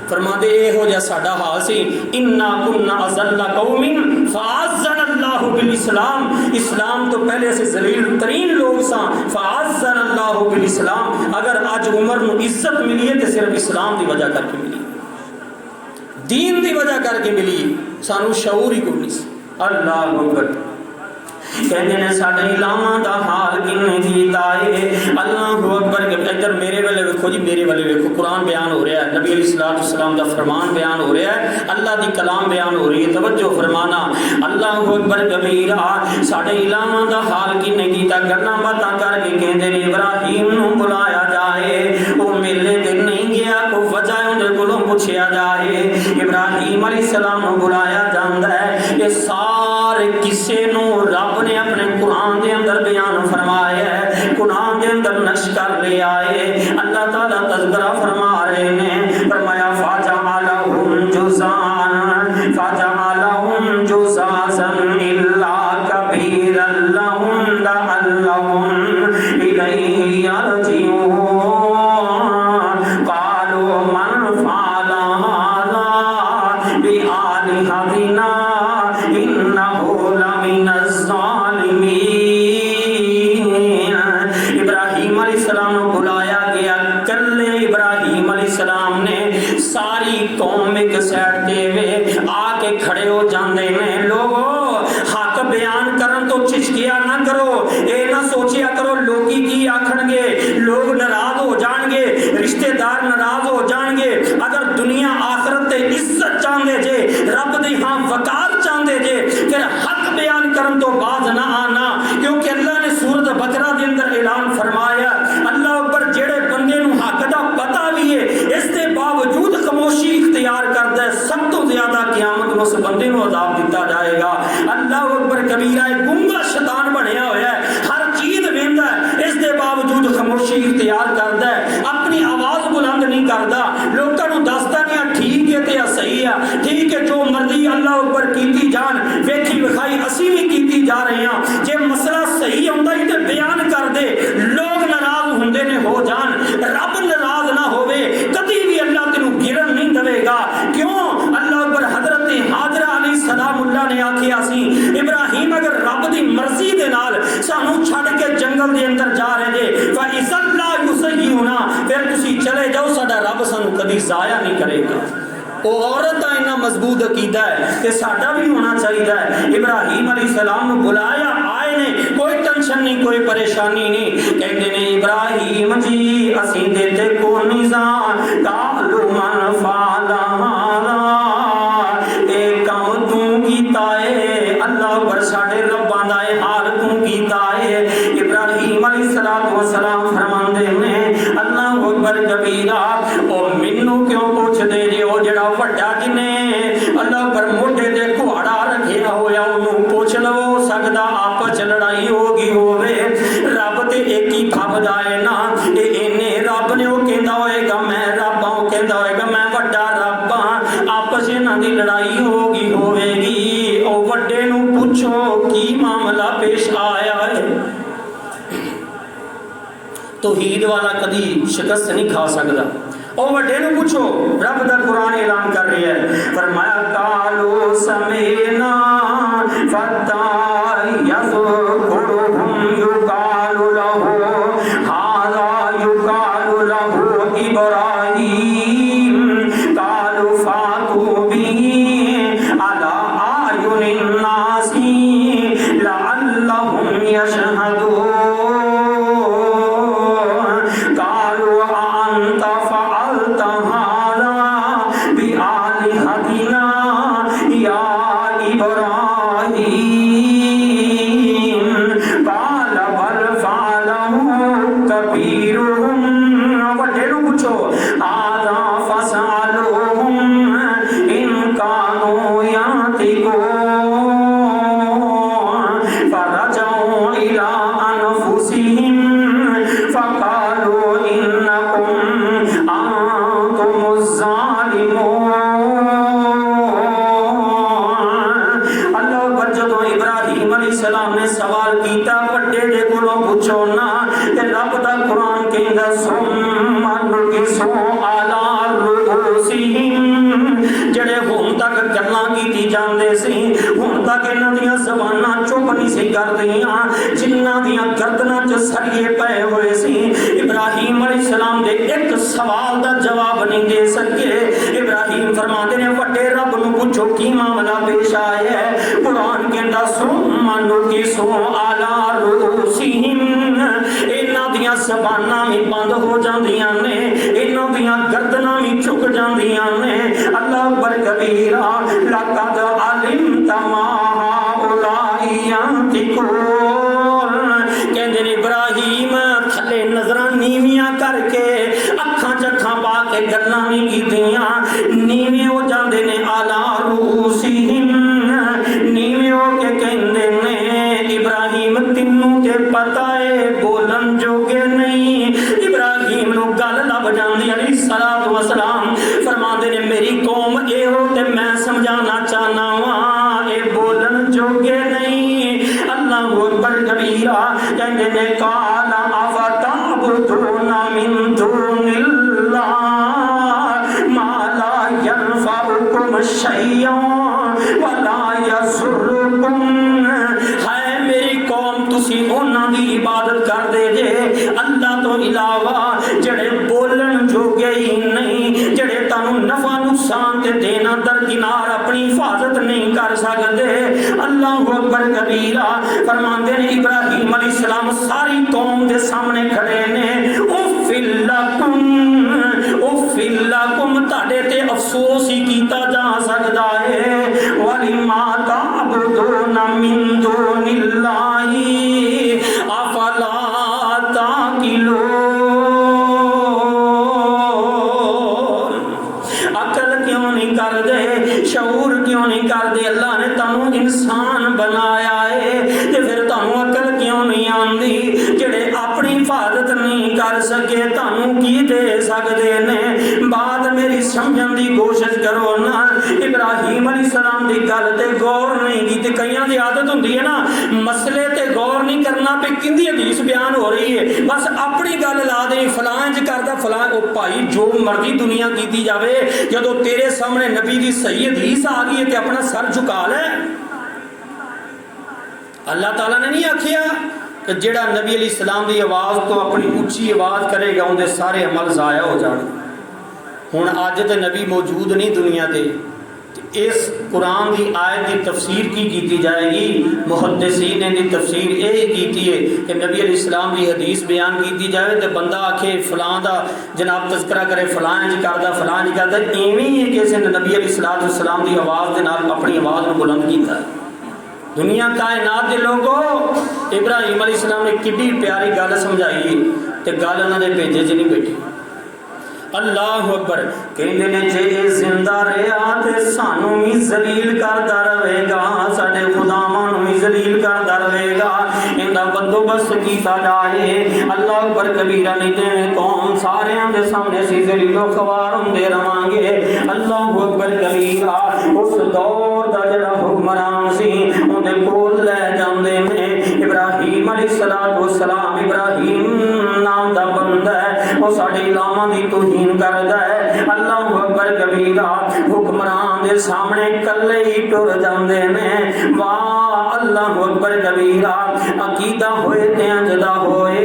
فرماتے اے ہو جا ساڈا حال سی، انا کنا اذل قوم فاعزنا اللہ بالاسلام، اسلام تو پہلے سے ذلیل ترین لوگ ساں، فاعزنا اللہ بالاسلام، اگر آج عمر نو عزت ملی ہے تو صرف اسلام دی وجہ کر کے ملی، دین دی وجہ کر کے ملی، سانو شعور ہی کوئی نہیں۔ اللہ اکبر، کہندے نے ساڈے الہاں دا حال کنے کیتا ہے۔ اللہ اکبر، ادھر میرے والے ویکھو جی، میرے والے ویکھو، قرآن بیان ہو رہا ہے، نبی علیہ الصلوۃ والسلام دا فرمان بیان ہو رہا ہے، اللہ دی کلام بیان ہو رہی ہے، توجہ فرمانا۔ اللہ اکبر کبیرہ، ساڈے الہاں دا حال کنے کیتا، گلاں باتاں کر کے کہندے نے ابراہیم نو بلایا جائے، او میلے تے نہیں گیا، کو وجہ اندے کولوں پوچھیا جائے، ابراہیم علیہ السلام نو بلایا جاندا ہے۔ یہ سارے قصے نو رب نے اپنے قرآن دے اندر بیان فرمایا ہے، قرآن دے اندر نقش کر لیا ہے۔ اللہ تعالیٰ تذکرہ فرما رہے ہیں، فرمایا فَجَعَلَهُ بِآلِهَتِنَا إِنَّهُ لَمِنَ الظَّالِمِينَ۔ ابراہیم علیہ السلام کو بلایا گیا، کلے ابراہیم علیہ السلام نے ساری قوم ایک سیٹ دے وے آ کے کھڑے ہو جاندے نے۔ لوگو حق بیان کرن تو چچکیا نہ کرو، اے نہ سوچیا کرو لوگی کی آکھن گے، لوگ ناراض ہو جان گے، رشتہ دار ناراض ہو جان گے۔ اگر دنیا آخرت تے عزت چاہندے جے، رب دی ہاں وقار چاہندے جے، پھر حق بیان کرن تو باز نہ آنا، کیونکہ اللہ نے سورۃ بقرہ دے اندر اعلان فرمایا اللہ اکبر جڑے بندے نو حق دا پتہ بھی ہے اس دے باوجود خاموشی اختیار کردا ہے، سب تو زیادہ قیامت میں اس بندے نو عذاب دتا جائے گا۔ اللہ اکبر کبیرہ، گنگا شیطان بنیا ہوا ہے، ہر چیز ویندا ہے اس دے باوجود خاموشی اختیار کردا ہے، اپنی آواز بلند نہیں کردا، لوکاں نو دسدا نہیں ٹھیک ہے تے صحیح ہے، ٹھیک ہے جو مرضی اللہ اکبر کیتی جان، ویکھی وکھائی اسی بھی کیتی جا رہے ہیں، جے مسئلہ صحیح ہوندا ہی تے بیان کر دے، لوگ ناراض ہوندے نے ہو جان، رب ناراض نہ ہوے، کبھی بھی اللہ تینوں گرن نہیں دے گا۔ کیوں؟ اللہ اکبر حضرت حاجرہ علیہ السلام اللہ نے آکھیا سی ابراہیم اگر رب دی مرضی دے نال سانوں چھڈ کے جنگل دے اندر جا رہے جے فَإِذَا لَا يُسَيِّئُنَا، پھر تسی چلے جاؤ، ساڈا رب سانوں کبھی ضائع نہیں کرے گا۔ وہ عورت کا اتنا مضبوط عقیدہ ہے کہ ساڈا بھی ہونا چاہیے۔ ابراہیم علیہ السلام نے بلایا، آئے نے، کوئی ٹینشن نہیں، کوئی پریشانی نہیں، کہتے نے ابراہیم جی اسی دیتے کو نظام قالوا من فعل هذا، اے کام تو کیتا ہے اللہ پر ساڈے رباں دا اے حال تو کیتا ہے۔ ابراہیم علیہ السلام فرماندے نے اللہ اکبر کبیرہ، او مینوں کیوں پوچھ دے جے، او جڑا وڈا جنے اللہ پر موٹے دے گھوڑا رکھیا ہویا انہوں پوچھ لو، سکدا آپس لڑائی ہوگی ہووے، رب تے ایک ہی پھب جائے نا، اینے رب نے وہ کہندا ہوئے گا میں رب ہوں، کہندا ہوئے گا میں وڈا رب ہاں، آپس انہاں دی لڑائی ہوگی ہوے گی، او وڈے نو پوچھو کی معاملہ پیش آیا ہے۔ توحید والا کدی شکست نہیں کھا سکتا۔ اور وڈے نو پوچھو، رب دا قرآن اعلان کر رہی ہے، فرمایا قالوا سمعنا فتى يذكرهم يقال له هذا يقال له إبراهيم قالوا فاتوا به على أعين الناس لعلهم يشهدون قالوا أأنت فعلت هذا بآلهتنا يا إبراهيم قال بل فعله كبيرهم وڈیرو پوچھو هذا فاسألوهم إن كانوا ينطقون فرجعوا إلى أنفسهم فقالوا إنكم أنتم الظالمون۔ اللہ اکبر، جدو ابراہیم علیہ السلام نے سوال کیتا وڈے دے کولوں پوچھو نا، تے رب دا قرآن کہندا ثم نكسوا على رؤوسهم، جڑے ہن تک گلاں کیتی جاندے سی، ہن تک انہاں دیاں زباناں چپ نہیں سی کردیاں، جنہاں دیاں گردناں چ سریے پئے ہوئے سی، ابراہیم علیہ السلام دے ایک سوال دا جواب نہیں دے سکے۔ ابراہیم فرماتے نے وڈے رب نو پوچھو کی معاملہ پیش آیا ہے، قرآن کہندا ثم نكسوا على رؤوسهم، انہاں دیاں زباناں بھی بند ہو جاندیاں نے، انہاں دیاں گردناں بھی جھک جاندیاں نے۔ اللہ اکبر کبیرہ، لقد علمت ما هؤلاء ينطقون، کہندے نے ابراہیم تھلے نظراں نیویاں کر کے اکھاں چکھاں پا کے گلاں نہیں کیتیاں، نیویں ہو جاندے نے اعلی رؤوسہم، نیویں ہو کے کہندے نے ابراہیم تینوں تے پتہ ہے بولن جوگے نہیں۔ ابراہیم نو گل لب جاندی علیہ الصلوۃ والسلام فرماندے نے میری قوم اے ہو تے میں سمجھانا چاہنا واں، اے بولن جوگے نہیں۔ اللہ اکبر کبیرہ، کہندے نے قال افتعبدون من دون اللہ ما لا ينفعكم شیئا ولا یضرکم، ہے میری قوم تسی انہاں دی عبادت کر دے جے اللہ تو علاوہ جڑے بولن جوگے ہی نہیں، جڑے تانوں نفع نقصان تے دینا درکنار اپنی حفاظت نہیں کر سکتے۔ اللہ اکبر کبیرہ۔ فرماندے نے ابراہیم علیہ السلام ساری قوم دے سامنے کھڑے نے، اف لکم تاڑے تے افسوس ہی کیتا جا سکتا ہے، وَلِمَا تَعْبُدُونَ مِن دُونِ اللَّهِ أَفَلَا تَعْقِلُونَ، عقل کیوں نہیں کر دے، شعور کیوں نہیں کر دے؟ اللہ نے تانوں انسان بنایا ہے تے پھر تانوں عقل کیوں نہیں آندی؟ جڑے اپنی حفاظت نہیں کر سکے تانوں کی دے سکدے نے؟ بات میری سمجھن دی کوشش کرو نا۔ ابراہیم علیہ السلام دی گل تے غور نہیں کی، کئیاں دی عادت ہوندی ہے نا مسئلے تے غور نہیں کرنا، پہ کندی حدیث بیان ہو رہی ہے بس اپنی گل لا دیں، فلاں انج کردا فلاں۔ او بھائی جو مرضی دنیا کیتی جاوے، جدو تیرے سامنے نبی دی صحیح حدیث آ گئی ہے تے اپنا سر جھکا لے۔ اللہ تعالیٰ نے نہیں آکھیا کہ جڑا نبی علیہ السلام دی آواز تو اپنی اونچی آواز کرے گا ان دے سارے عمل ضائع ہو جان۔ ہن اج تے نبی موجود نہیں دنیا تے، اس قرآن دی آیت دی تفسیر کی کیتی جائے گی؟ محدثین نے دی تفسیر یہ کیتی ہے کہ نبی علیہ السلام دی حدیث بیان کیتی جائے تے بندہ آکھے فلاں دا جناب تذکرہ کرے، فلاں انج کردا فلاں انج کردا، ایویں ہی ہے کہ اس نے نبی علیہ السلام دی آواز دے نال اپنی آواز نو بلند کیتا ہے۔ دنیا کائنات دے لوگوں، ابراہیم علیہ السلام نے کڈی پیاری گل سمجھائی تے گل انہاں دے بھیجے چ نہیں بیٹھی۔ اللہ اکبر۔ کہندے نے جے زندہ رہیا تے سانوں بھی ذلیل کردا رہے گا، ساڈے خداواں نوں بھی ذلیل کردا رہے گا، ایندا بندوبست کیتا جائے۔ اللہ اکبر کبیرہ۔ نہیں تے قوم ساریاں دے سامنے سی ذلیل و خوار ہوندے رہاں گے۔ اللہ اکبر کبیرہ۔ اس دور دا جڑا حکمران سی اون دے کول لے جاندے نے ابراہیم علیہ السلام، ابراہیم نام دا بندہ ہے، وہ ساڈے علماء دی توہین کردا ہے۔ اللہ اکبر کبیرہ۔ حکمران دے سامنے کلے ہی ٹر جاندے نے۔ واہ اللہ اکبر کبیرہ۔ عقیدہ ہوئے تے انجدا ہوئے،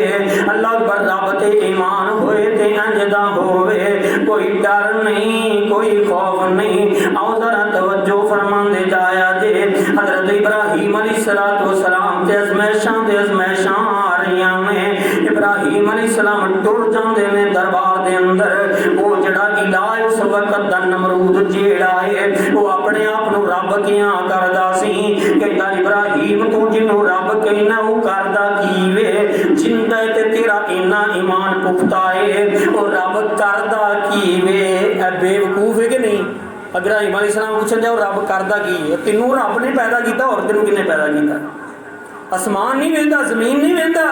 اللہ اکبر رب تے ایمان ہوئے تے انجدا ہوئے، کوئی ڈر نہیں کوئی خوف نہیں۔ آؤ ذرا توجہ فرماندے جایا جے حضرت ابراہیم علیہ السلام تے ازمائشاں آ رہیاں نے۔ ابراہیم علیہ السلام ٹر جاندے نے دربار دے اندر۔ وہ جڑا الہ اس وقت دا نمرود جیڑا ہے وہ اپنے آپ نو رب کیاں کردا سی؟ کہندا ابراہیم تو جنوں رب کہنا وہ کردا کی وے؟ جندا تے تیرا اینا ایمان پختہ ہے او رب کردا کی وے؟ اے بے وقوف ہے کہ نہیں؟ ابراہیم علیہ السلام پوچھن جاؤ رب کردا کی ہے؟ تینوں رب نے پیدا کیتا اور تینوں کنے پیدا کیتا؟ آسمان نہیں ویندا، زمین نہیں ویندا؟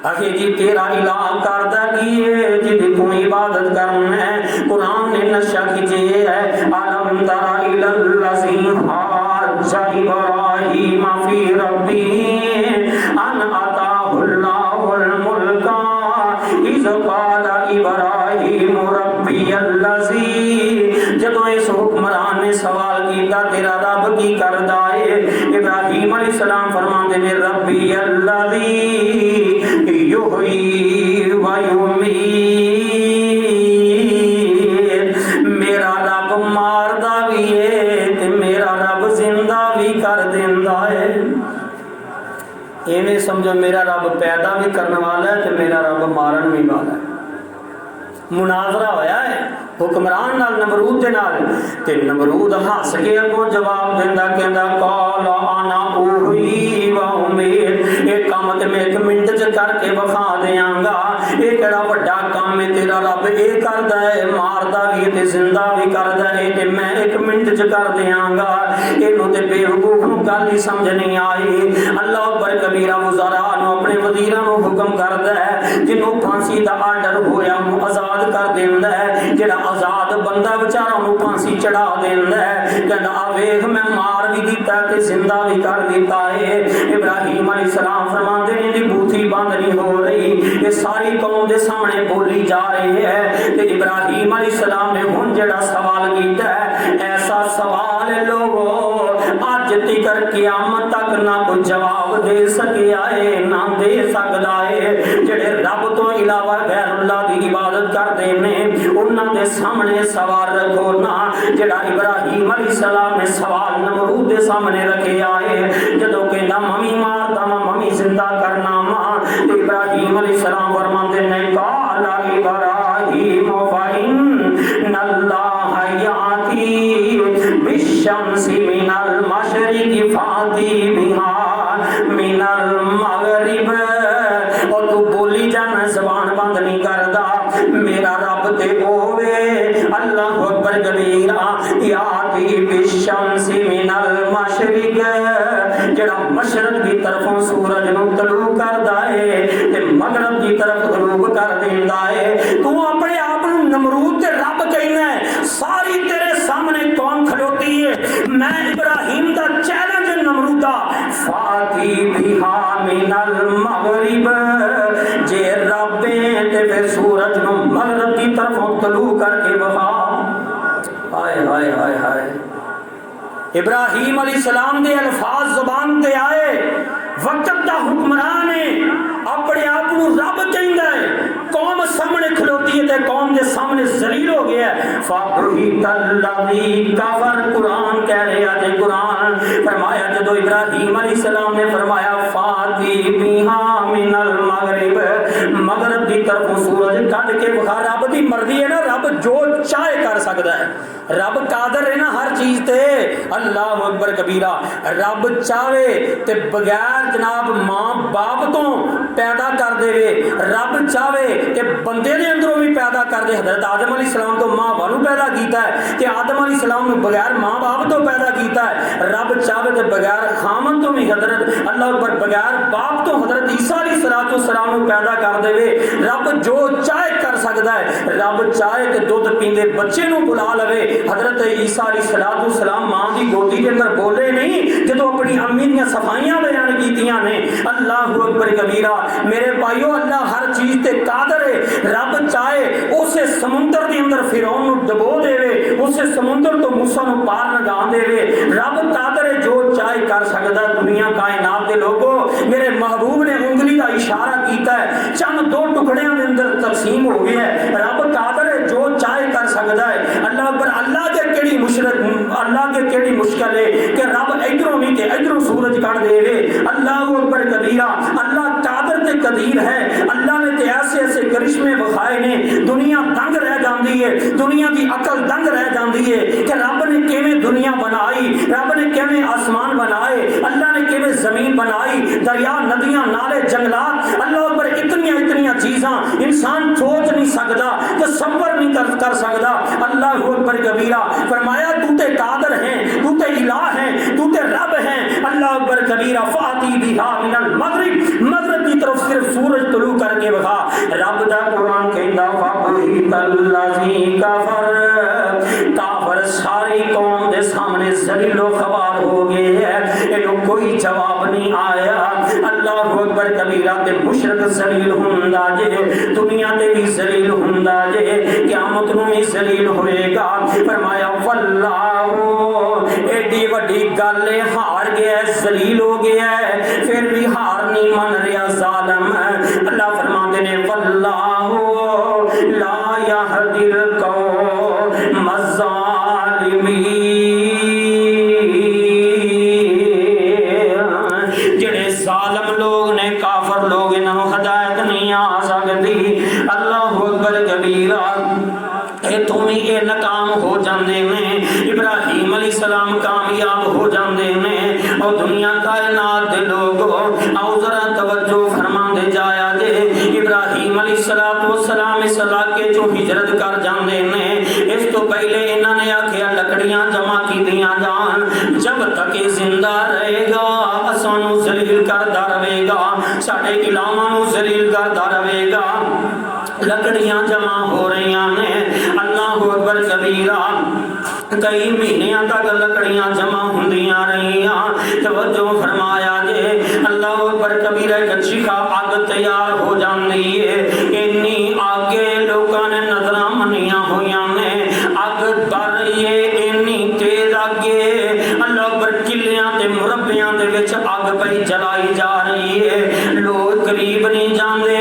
آخر جی تیرا الہ کردا کی ہے جدی تو عبادت کرنا ہے؟ قرآن نے نشہ کیجئے ہے علم تر الی الذی حاج ابراہیم فی ربہ ان آتاہ اللہ الملک اذ قال ابراہیم ربی الذی۔ جدو اس حکمران نے سوال کیتا تیرا رب کی کردا ہے؟ ابراہیم علیہ السلام فرماندے نے ربی الذی یحیی و یمیت، میرا رب ماردا بھی ہے تے میرا رب زندہ بھی کر دیندا ہے۔ ایویں سمجھو میرا رب پیدا بھی کرنے والا ہے تے میرا رب مارن بھی والا ہے۔ مناظرہ ہویا ہے حکمران نال نمرود دے نال تے نمرود ہس کے اگوں جواب دیندا کہندا قال انا اوحی و امید، اے کام تے میں 1 منٹ چ کر کے وکھا دیاں گا۔ اے کیڑا وڈا کام ہے تیرا رب اے کردا ہے، ماردا بھی تے زندہ بھی کردا ہے تے میں 1 منٹ چ کر دیاں گا۔ اینو تے بے وقوف نوں گل ہی سمجھ نہیں آئی۔ اللہ اکبر کبیرہ۔ وزراء نو اپنے وزیراں نو حکم کردا ہے جنوں پھانسی دا آرڈر ہویا انہوں آزاد کر دیندا ہے، جڑا آزاد بندہ بیچارہ انہوں پھانسی چڑھا دیندا ہے، کہندا آ ویکھ میں مار بھی دیتا تے زندہ بھی کر دیتا ہے۔ ابراہیم علیہ السلام فرماندے نے دی بوتھی بند نہیں ہو رہی، یہ ساری قوم دے سامنے بولی جا رہی ہے تے ابراہیم علیہ السلام نے ہن جڑا سوال کیتا ہے ایسا والے لوگوں اج تیکر قیامت تک نہ کوئی جواب دے سکیا ہے نہ دے سکدا ہے جڑے رب تو علاوہ غیر اللہ دی عبادت کردے نے انہاں دے سامنے سوال رکھو نا جڑا ابراہیم علیہ السلام نے سوال نمرود دے سامنے رکھیا ہے جدوں کہندا ممی ماردا ممی زندہ کرنا ماں ابراہیم علیہ السلام فرماندے نے قال ابراہیم فإن اللہ یاتی بالشمس من المشرق فاتی بها من المغرب اور تو بولی جانا زبان بند نہیں کردا میرا رب تے ہوے اللہ اکبر کبیرہ یاتی بالشمس من المشرق جڑا مشرق دی طرفوں سورج نو طلوع کردا ہے تے مغرب دی طرف غروب کر دیندا ہے تو اپنے آپ نو نمرود تے رب کہنا ہے ساری تیرے سامنے قوم کھلوتی ہے میں ابراہیم دا چیلنج نمرودا فاتی بہا من المغرب جے رب تے پھر سورج نو مغرب کی طرف طلوع کر کے بخا ہائے ہائے ہائے ہائے ابراہیم علیہ السلام دے الفاظ زبان تے آئے وقت دا حکمران ہے اپنے آپ کو رب کہندا ہے قوم سامنے کھلوتی ہے تے قوم دے سامنے ذلیل ہو گیا ہے فَبُهِتَ الَّذِي كَفَرَ قرآن کہہ رہا ہے قرآن فرمایا جدو ابراہیم علیہ السلام نے فرمایا فاتی بِهَا مِنَ المغرب مغرب کی طرف سورج کٹ کے بخار رب دی مرضی ہے نا رب جو چاہے کر سکتا ہے رب قادر ہے نا ہر چیز تے اللہ اکبر کبیرہ رب چاہے تے بغیر جناب ماں باپ تو پیدا کر دے رب چاہے تے بندے دے اندروں بھی پیدا کر دے حضرت آدم علیہ السلام تو ماں باپ پیدا کیتا ہے تے آدم علیہ السلام نے بغیر ماں باپ تو پیدا کیتا ہے رب چاہے تے بغیر خامن تو بھی حضرت اللہ اکبر بغیر باپ تو حضرت عیسیٰ علیہ السلام نے پیدا کر دے رب جو چاہے کر سکتا ہے رب چاہے تے دودھ پیندے بچے نو بلا لوے حضرت عیسیٰ علیہ السلام ماں دی گودی کے اندر بولے نہیں جدو اپنی امی دیاں صفائیاں بیان کیتیاں نے اللہ اکبر کبیرہ میرے بھائیو اللہ ہر چیز تے قادر ہے رب چاہے اسے سمندر دے اندر فرعون نو ڈبو دے اسے سمندر تو موسیٰ نو پار لگا دے رب قادر ہے جو چاہے کر سکتا دنیا کائنات دے لوگوں میرے محبوب نے انگلی کا اشارہ کیتا ہے چند دو ٹکڑیاں دے اندر تقسیم ہو گیا ہے رب قادر ہے جو چاہے کر سکتا ہے اللہ اکبر اللہ کے کیڑی اللہ کے کیڑی مشکل ہے کہ رب ادھروں نہیں تے ادھروں سورج کٹ دے اللہ اکبر کبیرہ اللہ قادر تے قدیر ہے اللہ نے تے ایسے ایسے کرشمے بخائے نے دنیا دنگ رہ جاندی ہے دنیا کی عقل دنگ رہ جاندی ہے کہ رب نے کیویں دنیا بنائی رب نے کیویں آسمان بنائے اللہ نے کیویں زمین بنائی دریا ندیاں نالے جنگلات اللہ اکبر اتنیاں چیزاں انسان سوچ نہیں سکتا تصور نہیں کر سکتا اللہ اکبر کبیرہ فرمایا تو تے قادر ہیں تو تے الہ ہیں تو تے رب ہیں اللہ اکبر کبیرہ فاتی بہا من المغرب مغرب کی طرف صرف سورج طلوع کر کے بخا رب دا قرآن کہندا فَبُهِتَ الَّذِي كَفَرَ کافر ساری قوم دے سامنے ذلیل و خوار ہو گئے ہیں انہوں کوئی جواب نہیں آیا اللہ اکبر کبیرہ تے مشرک ذلیل ہوندا جے دنیا تے بھی ذلیل ہوندا جے قیامت نو بھی ذلیل ہوئے گا فرمایا واللہ ایڈی وڈی گل ہار گیا ہے ذلیل ہو گیا ہے پھر بھی ہار نہیں من رہا ظالم اللہ فرماتے نے واللہ لا یہدی القوم الظالمین جڑے ظالم لوگ نے کافر لوگ انہوں ہدایت نہیں آ سکتی اللہ اکبر کبیرہ تمہیں یہ ناکام ہو جاندے نے ابراہیم علیہ السلام کامیاب ہو جاندے نے اور دنیا کائنات دے لوگوں او ذرا توجہ فرما دے جایا دے ابراہیم علیہ السلام اس علاقے جو ہجرت کر جاندے نے اس تو پہلے انہوں نے آکھیا لکڑیاں جمع کی دیاں جان جب تک زندہ رہے گا اسانو ذلیل کردا رہے گا ساڈے الہاں نو ذلیل کردا رہے گا لکڑیاں جمع ہو رہی ہیں اللہ اکبر کبیرہ کئی مہینوں تک لکڑیاں جمع ہوندیاں رہیاں توجہ فرمایا جے اللہ اکبر کبیرہ ایک چیخا اگ تیار ہو جاندی ہے انی آگے لوگاں نے نظراں منیاں ہویاں نے اگ بر رہی ہے انی تیز اگ آگے اللہ پر قلعیاں تے مربیاں دے وچ اگ پئی جلائی جا رہی ہے، لوگ قریب نہیں جاندے،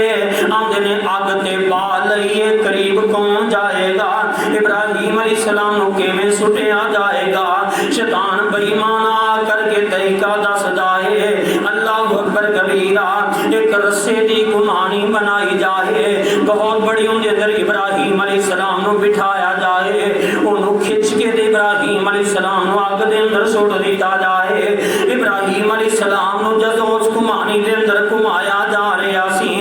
آندے نے اگ تے بال لئیے، قریب کون جائے گا؟ ابراہیم علیہ السلام نو کیویں سٹیا جائے گا؟ شیطان بے ایمان آ کر کے طریقہ دسدا ہے، اللہ اکبر کبیرہ، ایک رسے دی کمانی بنائی جائے، بہت بڑی ان دے اندر ابراہیم علیہ السلام نو بٹھایا جائے، انہوں کھچ کے دے ابراہیم علیہ السلام نو اگ دے اندر سٹ دیتا جائے۔ ابراہیم علیہ السلام نو جدوں اس کمانی دے اندر کمایا جا رہا سی،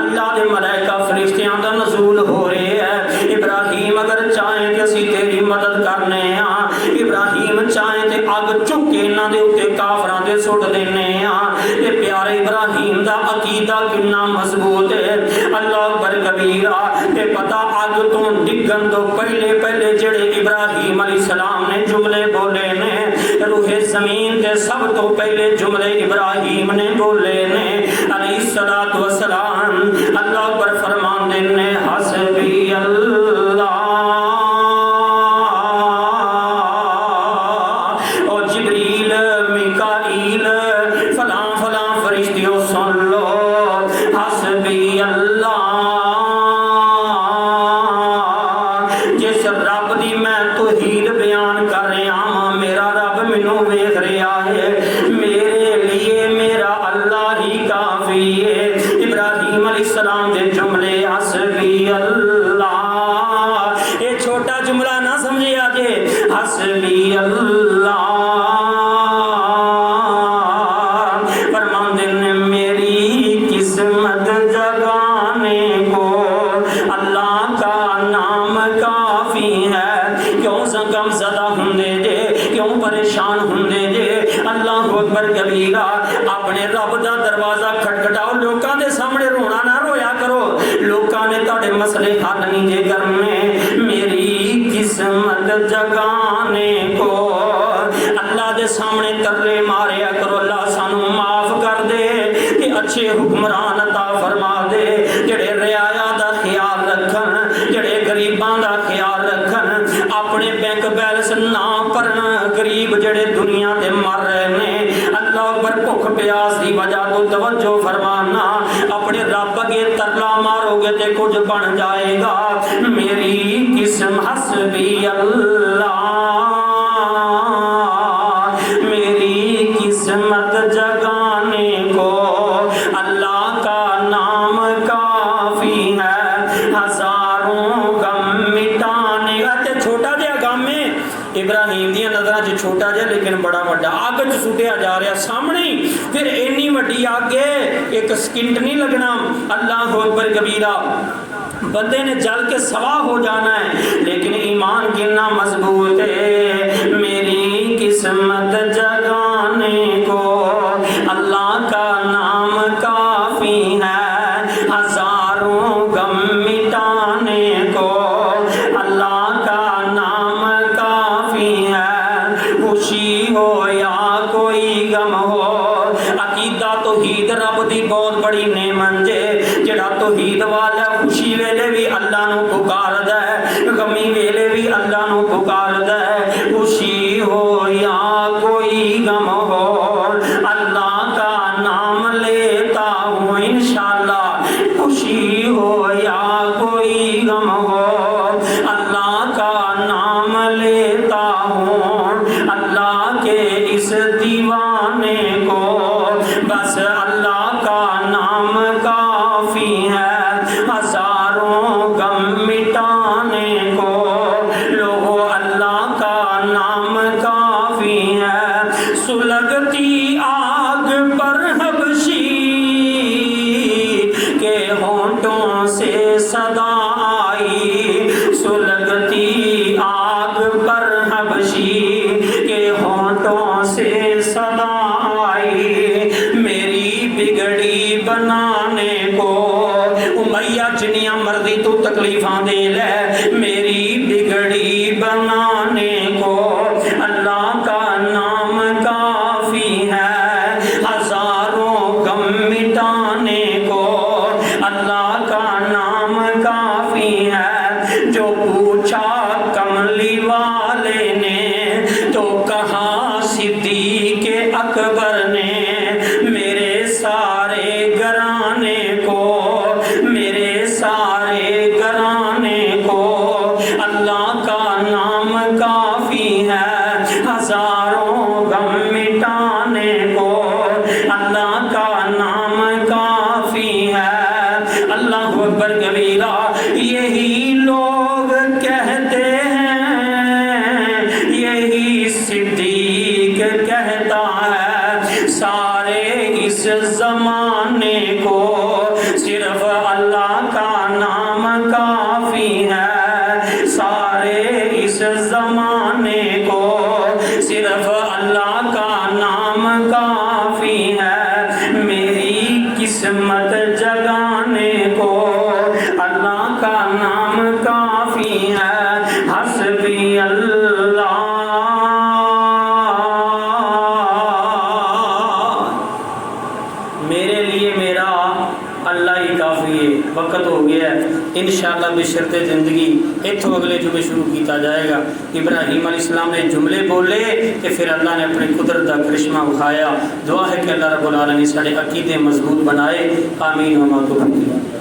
اللہ دے ملائکہ فرشتیاں دا نزول ہو رہے ہیں۔ ابراہیم اگر چاہیں کہ اسی تیری مدد کرنے ہاں، ابراہیم چاہیں تے اگ چک کے انہاں دے اوتے کافراں دے سٹ دینے ہاں۔ تے پیارے ابراہیم دا عقیدہ کتنا مضبوط ہے، اللہ اکبر کبیرہ، تے پتہ اگ تو ڈگن تو پہلے جڑے ابراہیم علیہ السلام نے جملے بولے نے، روح زمین تے سب تو پہلے جملے ابراہیم نے بولے نے علیہ الصلوۃ والسلام، اللہ اکبر فرمان دینے حسبی اللہ، او جبریل میکائیل فلاں فلاں فرشتیوں سن لو، حسبی اللہ، جس رب دی میں توحید بیان کر رہا ہوں، میرا رب مینوں ویکھ رہا ہے، میرے لیے میرا اللہ ہی کافی ہے۔ ابراہیم علیہ السلام دے جملے حسبی اللہ، یہ چھوٹا جملہ نہ سمجھیا جے، حسبی اللہ، فرماندے نے میری قسمت جگانے کو اللہ کا نام کافی ہے۔ کیوں غم زدہ ہوندے جے، کیوں پریشان ہوندے جے؟ اللہ اکبر کبیرہ، اپنے رب دا دروازہ کھٹکھٹاؤ، لوکاں دے سامنے رونا نہ رویا کرو، لوکاں نے تہاڈے مسئلے حل نہیں جے کرنے، میری قسمت جگانے کو اللہ دے سامنے ترلے ماریا کرو، اللہ سانو معاف کر دے کہ اچھے حکمران عطا فرما دے، جڑے رعایا دا خیال رکھن، جڑے غریباں دا خیال رکھن، اپنے بینک بیلنس نہ پرن، غریب جڑے دنیا تے مر رہے نے، اللہ پر بھوک پیاس دی وجہ تو توجہ فرمانا، اپنے رب اگے ترلا مارو گے تے کچھ بن جائے گا۔ میری قسم حسبی اللہ، میری قسمت جگانے کو اللہ کا نام کافی ہے، ہزاروں غم مٹانے کا۔ تے چھوٹا جہا غم ہے ابراہیم دی نظراں چ چھوٹا جہا لیکن بڑا وڈا، اگ چ سٹیا جا رہا سامنے ہی، پھر اینی وڈی اگ ہے ایک سکنٹ نہیں لگنا، اللہ اکبر کبیرہ، بندے نے جل کے سوا ہو جانا ہے، لیکن ایمان کتنا مضبوط ہے۔ میری قسمت جگانے کو اللہ کا نام کافی ہے، ہزاروں غم مٹانے کو اللہ کا نام کافی ہے، خوشی ہو یا کوئی غم ہو، عقیدہ توحید رب دی بہت بڑی نعمت ہے، جڑا توحید والا خوشی ویلے بھی اللہ نو پکاردا ہے، غمی ویلے بھی اللہ نو پکاردا ہے، خوشی ہو یا کوئی غم ہو اللہ کا نام لیتا ہوں انشاءاللہ، خوشی ہو یا کوئی غم ہو اللہ کا نام لیتا ہوں، اللہ کے اس دیوانے کو بس اللہ کا نام کافی ہے، ہزاروں غم مٹانے کو لوگو اللہ کا نام کافی ہے۔ سلگتی آگ پر حبشی کے ہونٹوں سے صدا آئی، سلگتی آگ پر حبشی کے ہونٹوں سے صدا آئی، میری بگڑی بنانے کو امیہ جنیاں مرضی تو تکلیفاں دے لے، میری بگڑی بنانے کو اللہ کا نام کافی ہے، ہزاروں غم مٹانے کو اللہ کا نام کافی ہے۔ جو پوچھا کملی والے نے تو کہا صدیق اکبر نے میرے سارے گھرانے کو، میرے سارے گھرانے کو اللہ کا نام کافی ہے، ہزاروں غم مٹانے کو اللہ کا نام کافی ہے۔ اللہ اکبر کبیرہ۔ یہی لوگ کہتے ہیں، یہی صدیق کہتا ہے، سارے اس زمانے کو صرف اللہ کا نام کافی ہے، سارے اس زمانے کو صرف اللہ کا نام کافی ہے، میری قسمت جگانے کو اللہ کا نام کافی ہے۔ حسبی اللہ، میرے لیے میرا اللہ ہی کافی ہے۔ وقت ہو گیا ہے، انشاءاللہ بشرط زندگی اتھوں اگلے جمعے شروع کیتا جائے گا۔ ابراہیم علیہ السلام نے جملے بولے کہ پھر اللہ نے اپنی قدرت کا کرشمہ بکھایا۔ دعا ہے کہ اللہ رب العالمین سارے عقیدے مضبوط بنائے، آمین و ما توفیق۔